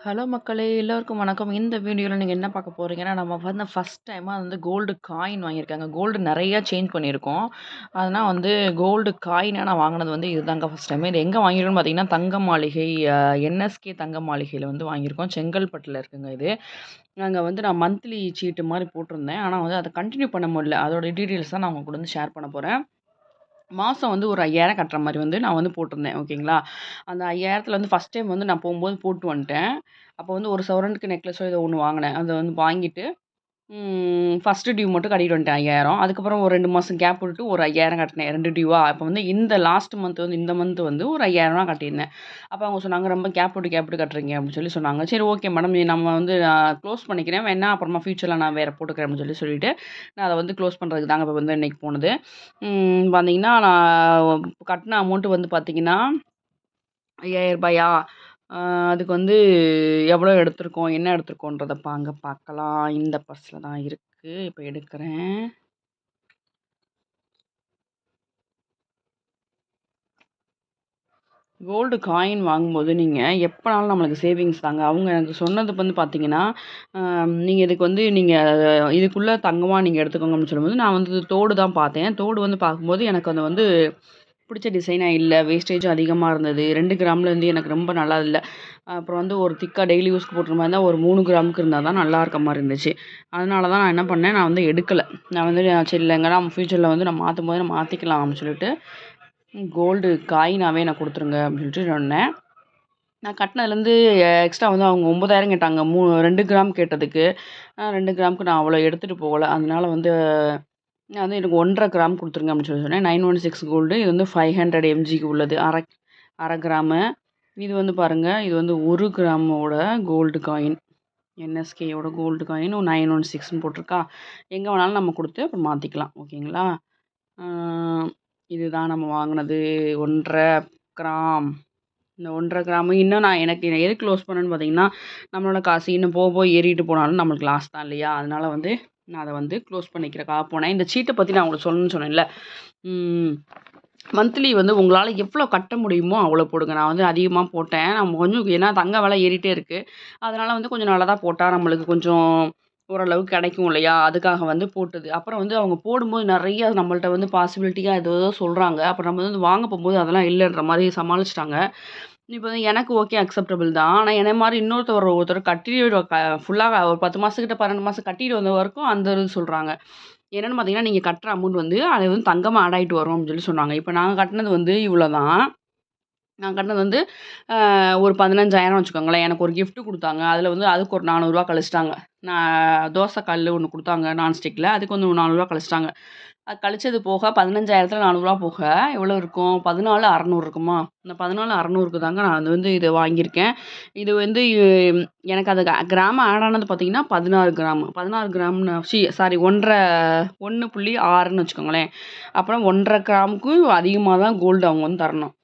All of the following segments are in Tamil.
ஹலோ மக்களே! எல்லோருக்கும் வணக்கம். இந்த வீடியோல நீங்க என்ன பார்க்க போறீங்கன்னா, நம்ம வந்து ஃபர்ஸ்ட் டைமா வந்து கோல்டு காயின் வாங்கியிருக்கேங்க. கோல்டு நெறைய சேஞ்ச் பண்ணியிருக்கோம். ஆனா வந்து கோல்டு காயினா நான் வாங்குனது வந்து இதுதாங்க ஃபர்ஸ்ட் டைமு. இது எங்க வாங்கியிருக்கோம்னு பார்த்தீங்கன்னா, தங்க மாளிகை என்எஸ்கே தங்க மாளிகையில வந்து வாங்கியிருக்கோம். செங்கல்பட்டுல இருக்குங்க இது. அங்க வந்து நான் மந்த்லி சீட்டு மாரி போட்டிருந்தேன். ஆனா வந்து அத கன்டின்யூ பண்ண முடியல. அதோட டீட்டெயில்ஸ் தான் நான் உங்க கூட வந்து ஷேர் பண்ண போறேன். மாசம் வந்து ஒரு 5000 கட்டுற மாரி வந்து நான் வந்து போட்டிருந்தேன். ஓகேங்களா? அந்த 5000த்துல வந்து ஃபர்ஸ்ட் டைம் வந்து நான் போம்போது போட்டு வந்துட்டேன். அப்போ வந்து ஒரு சவரனுக்கு நெக்லஸோ ஏதோ ஒண்ணு வாங்குனேன். அத வந்து வாங்கிட்டு ஃபர்ஸ்ட்டு டியூ மட்டும் கட்டிட்டு வந்துட்டேன் 5000. அதுக்கப்புறம் ஒரு 2 மாசம் கேப் விட்டுட்டு ஒரு 5000 கட்டினேன். 2 டியூவா. அப்போ வந்து இந்த லாஸ்ட் மந்த் வந்து இந்த மந்த் வந்து ஒரு ரூ. 5000 கட்டியிருந்தேன். அப்ப அவங்க சொன்னாங்க, "ரொம்ப கேப் விட்டு கட்டுறீங்க" அப்படின்னு சொன்னாங்க. சரி ஓகே மேடம். இது நம்ம வந்து க்ளோஸ் பண்ணிக்கிறேன். வேணா அப்புறமா ஃபியூச்சர்ல நான் வேற போட்டுக்கிறேன் அப்படின்னு சொல்லிட்டு, நான் அத வந்து க்ளோஸ் பண்றதுக்கு தாங்க இப்ப வந்து இன்னைக்கு போனது. பார்த்தீங்கன்னா, நான் கட்டுன அமௌண்ட் வந்து பார்த்தீங்கன்னா, ரூ. 5000 ஆ அதுக்கு வந்து எவ்வளோ எடுத்திருக்கோம், என்ன எடுத்திருக்கோன்றத வாங்க பார்க்கலாம். இந்த பர்ஸ்ல தான் இருக்கு. இப்ப எடுக்கிறேன். கோல்டு காயின் வாங்கும்போது நீங்க எப்பனாலும் நம்மளுக்கு சேவிங்ஸ் தாங்க. அவங்க எனக்கு சொன்னது வந்து பார்த்தீங்கன்னா, நீங்க இதுக்கு வந்து நீங்க இதுக்குள்ள தங்கமா நீங்க எடுத்துக்கோங்க அப்படின்னு சொல்லும்போது, நான் வந்து தோடு தான் பார்த்தேன். தோடு வந்து பார்க்கும்போது எனக்கு அது வந்து பிடிச்ச டிசைனா இல்ல. வேஸ்டேஜும் அதிகமா இருந்தது. 2 கிராம்ல இருந்து எனக்கு ரொம்ப நல்லா இல்ல. அப்புறம் வந்து ஒரு திக்கா டெய்லி யூஸ்க்கு போடுற மாரி இருந்தா, ஒரு 3 கிராமுக்கு இருந்தா தான் நல்லா இருக்க மாரி இருந்துச்சு. அதனால தான் நான் என்ன பண்ணேன், நான் வந்து எடுக்கல. நான் வந்து சரி இல்லைங்க நம்ம ஃப்யூச்சர்ல வந்து நான் மாத்தும்போது நம்ம மாத்திக்கலாம் அப்படின்னு சொல்லிட்டு, கோல்டு காயினாவே நான் குடுத்துருங்க அப்படின்னு சொல்லிட்டு சொன்னேன். நான் கட்டினதுலேருந்து எக்ஸ்ட்ரா வந்து அவங்க 9000 கேட்டாங்க. 2 கிராம் கேட்டதுக்கு. 2 கிராமுக்கு நான் அவ்வளோ எடுத்துட்டு போகல. அதனால வந்து நான் வந்து எனக்கு 1 1/2 கிராம் குடுத்துருங்க அப்படின்னு சொன்னேன். 916 கோல்டு. இது வந்து 500 எம்ஜிக்கு உள்ளது. 1/2 கிராமு. இது வந்து பாருங்க, இது வந்து 1 கிராமோட கோல்டு காயின். என்எஸ்கேயோட கோல்டு காயின் 916ன்னு போட்டிருக்கா. எங்க வேணாலும் நம்ம குடுத்து அப்புறம் மாத்திக்கலாம். ஓகேங்களா? ஆ இதுதான் நம்ம வாங்குனது 1 1/2 கிராம். இந்த 1 1/2 கிராமு இன்னும் நான் எனக்கு எதுக்கு க்ளோஸ் பண்ணேன்னு பார்த்தீங்கன்னா, நம்மளோட காசு இன்னும் போக போக ஏறிட்டு போனாலும் நம்மளுக்கு லாஸ் தான் இல்லையா? அதனால வந்து நான் அத வந்து க்ளோஸ் பண்ணிக்கிறக்காக போனேன். இந்த சீட்ட பத்தி நான் உங்களுக்கு சொல்லணும்னு சொன்னேன்ல. ம். மந்த்லி வந்து உங்களால எவ்வளோ கட்ட முடியுமோ அவ்வளோ போடுங்க. நான் வந்து அதிகமா போட்டேன். நம்ம கொஞ்சம் ஏன்னா தங்க விலை ஏறிட்டே இருக்கு. அதனால வந்து கொஞ்சம் நல்லதா போட்டா நம்மளுக்கு கொஞ்சம் ஓரளவுக்கு கிடைக்கும் இல்லையா? அதுக்காக வந்து போட்டது. அப்புறம் வந்து அவங்க போடும்போது நெறைய நம்மள்ட்ட வந்து பாசிபிலிட்டியா ஏதோ ஏதோ சொல்றாங்க. அப்புறம் நம்ம வந்து வாங்க போம்போது அதெல்லாம் இல்லன்ற மாரி சமாளிச்சுட்டாங்க. இப்ப வந்து எனக்கு ஓகே அக்செப்டபிள் தான். ஆனா என்ன மாரி ஒருத்தர் கட்டிட்டு ஃபுல்லா ஒரு 10 மாசத்துக்கிட்ட 12 மாசம் கட்டிட்டு வந்த வரைக்கும் அந்த இது சொல்றாங்க. என்னன்னு பார்த்தீங்கன்னா, நீங்க கட்டுற அமௌண்ட் வந்து அது வந்து தங்கமா ஆட் ஆயிட்டு வரும் அப்படின்னு சொன்னாங்க. இப்ப நாங்க கட்டுனது வந்து இவ்வளோ தான். நான் கட்டினது வந்து ஒரு 15,000 வச்சுக்கோங்களேன். எனக்கு ஒரு கிஃப்ட் குடுத்தாங்க. அதில வந்து அதுக்கு ஒரு ரூ. 400 கழிச்சுட்டாங்க. நான் தோசை கல்லு ஒண்ணு குடுத்தாங்க நான்ஸ்டிக்ல. அதுக்கு வந்து ஒரு ரூ. 400 கழிச்சுட்டாங்க. அது கழிச்சது போக 15,000த்துல ரூ. 400 போக எவ்வளோ இருக்கும்? 14,600 இருக்குமா? இந்த 14,600க்கு தாங்க நான் வந்து இத வாங்கியிருக்கேன். இது வந்து எனக்கு அது கிராம் ஆட் ஆனது பார்த்தீங்கன்னா, 16 கிராம். 16 கிராம்னு சாரி 1.6ன்னு வச்சுக்கோங்களேன். அப்புறம் 1 1/2 கிராமுக்கு அதிகமா தான் கோல்டு அவங்க வந்து தரணும்.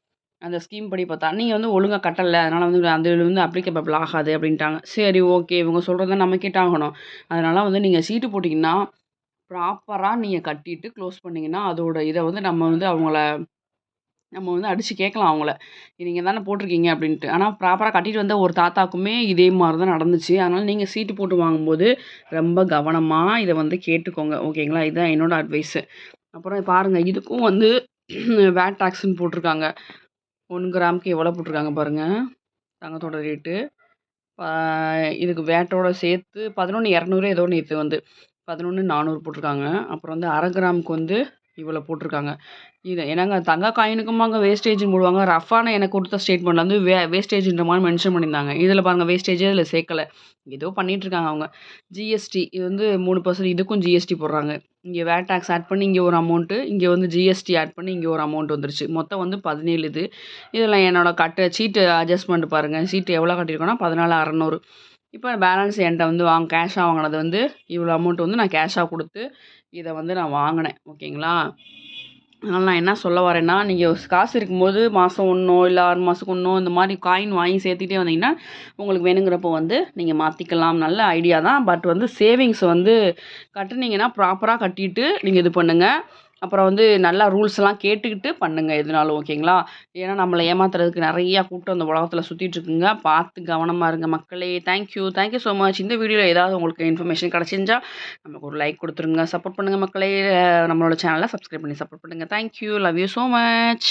அந்த ஸ்கீம் படி பார்த்தா, நீங்க வந்து ஒழுங்கா கட்டல. அதனால வந்து அந்த இது வந்து அப்ளிகேபல் ஆகாது அப்டின்ட்டாங்க. சரி ஓகே. இவங்க சொல்றத நம்ம கேட்டாகணும். அதனால வந்து நீங்க சீட்டு போட்டீங்கன்னா, ப்ராப்பரா நீங்க கட்டிட்டு க்ளோஸ் பண்ணீங்கன்னா, அதோட இத வந்து நம்ம வந்து அடிச்சு கேட்கலாம் அவங்கள. நீங்க தானே போட்டிருக்கீங்க அப்டின்ட்டு. ஆனா ப்ராப்பரா கட்டிட்டு வந்த ஒரு தாத்தாக்குமே இதே மாரி தான் நடந்துச்சு. அதனால நீங்க சீட்டு போட்டு வாங்கும்போது ரொம்ப கவனமா இத வந்து கேட்டுக்கோங்க. ஓகேங்களா? இதுதான் என்னோட அட்வைஸு. அப்புறம் பாருங்க இதுக்கும் வந்து வேட் டாக்ஸ்ன்னு போட்டிருக்காங்க. 1 கிராமுக்கு எவ்வளோ போட்டிருக்காங்க பாருங்க. தங்கத்தோட ரேட்டு. ஆ இதுக்கு வேட்டோட சேர்த்து 11,200 ஏதோ நேத்து வந்து 11,400 போட்டிருக்காங்க. அப்புறம் வந்து 1/2 கிராமுக்கு வந்து இவ்வளோ போட்டிருக்காங்க. இது என்னங்க தங்க காயினுக்குமாங்க வேஸ்டேஜ்ன்னு போடுவாங்க. ரஃபான எனக்கு குடுத்த ஸ்டேட்மெண்ட்ல வந்து வேஸ்டேஜ்ன்ற மாரி மென்ஷன் பண்ணியிருந்தாங்க. இதில பாருங்க வேஸ்டேஜே இதில சேர்க்கல. ஏதோ பண்ணிட்டுருக்காங்க அவங்க. ஜிஎஸ்டி இது வந்து 3% இதுக்கும் ஜிஎஸ்டி போடுறாங்க. இங்க வேட் டாக்ஸ் ஆட் பண்ணி இங்க ஒரு அமௌண்ட்டு, இங்க வந்து ஜிஎஸ்டி ஆட் பண்ணி இங்க ஒரு அமௌண்ட் வந்துருச்சு. மொத்தம் வந்து 17 இது. இதில என்னோட சீட்டு அட்ஜஸ்ட்மெண்ட் பாருங்க. சீட்டு எவ்வளோ கட்டியிருக்கோன்னா 14,600. இப்ப பேலன்ஸ் என்ட்ட வந்து கேஷா வாங்குனது வந்து இவ்வளோ அமௌண்ட் வந்து நான் கேஷா குடுத்து, இத வந்து நான் வாங்குனேன். ஓகேங்களா? அதனால நான் என்ன சொல்ல வரேன்னா, நீங்க காசு இருக்கும்போது மாசம் 1 இல்ல 6 மாசத்துக்கு 1 இந்த மாரி காயின் வாங்கி சேர்த்துட்டே வந்தீங்கன்னா, உங்களுக்கு வேணுங்கிறப்போ வந்து நீங்க மாத்திக்கலாம். நல்ல ஐடியா தான். பட் வந்து சேவிங்ஸ் வந்து கட்டுனீங்கன்னா ப்ராப்பரா கட்டிட்டு நீங்க இது பண்ணுங்க. அப்புறம் வந்து நல்லா ரூல்ஸ்லாம் கேட்டுக்கிட்டு பண்ணுங்க எதுனாலும் ஓகேங்களா? ஏன்னா நம்மள ஏமாத்துறதுக்கு நெறையா கூட்டம் இந்த உலகத்தில சுத்திட்டுருக்குங்க. பார்த்து கவனமா இருங்க மக்களே! Thank you so much. இந்த வீடியோல ஏதாவது உங்களுக்கு இன்ஃபர்மேஷன் கிடைச்சிருந்தா நமக்கு ஒரு லைக் குடுத்துருங்க. சப்போர்ட் பண்ணுங்க மக்களே! நம்மளோட சேனல சப்ஸ்கிரைப் பண்ணி சப்போர்ட் பண்ணுங்க. Thank you. Love you so much.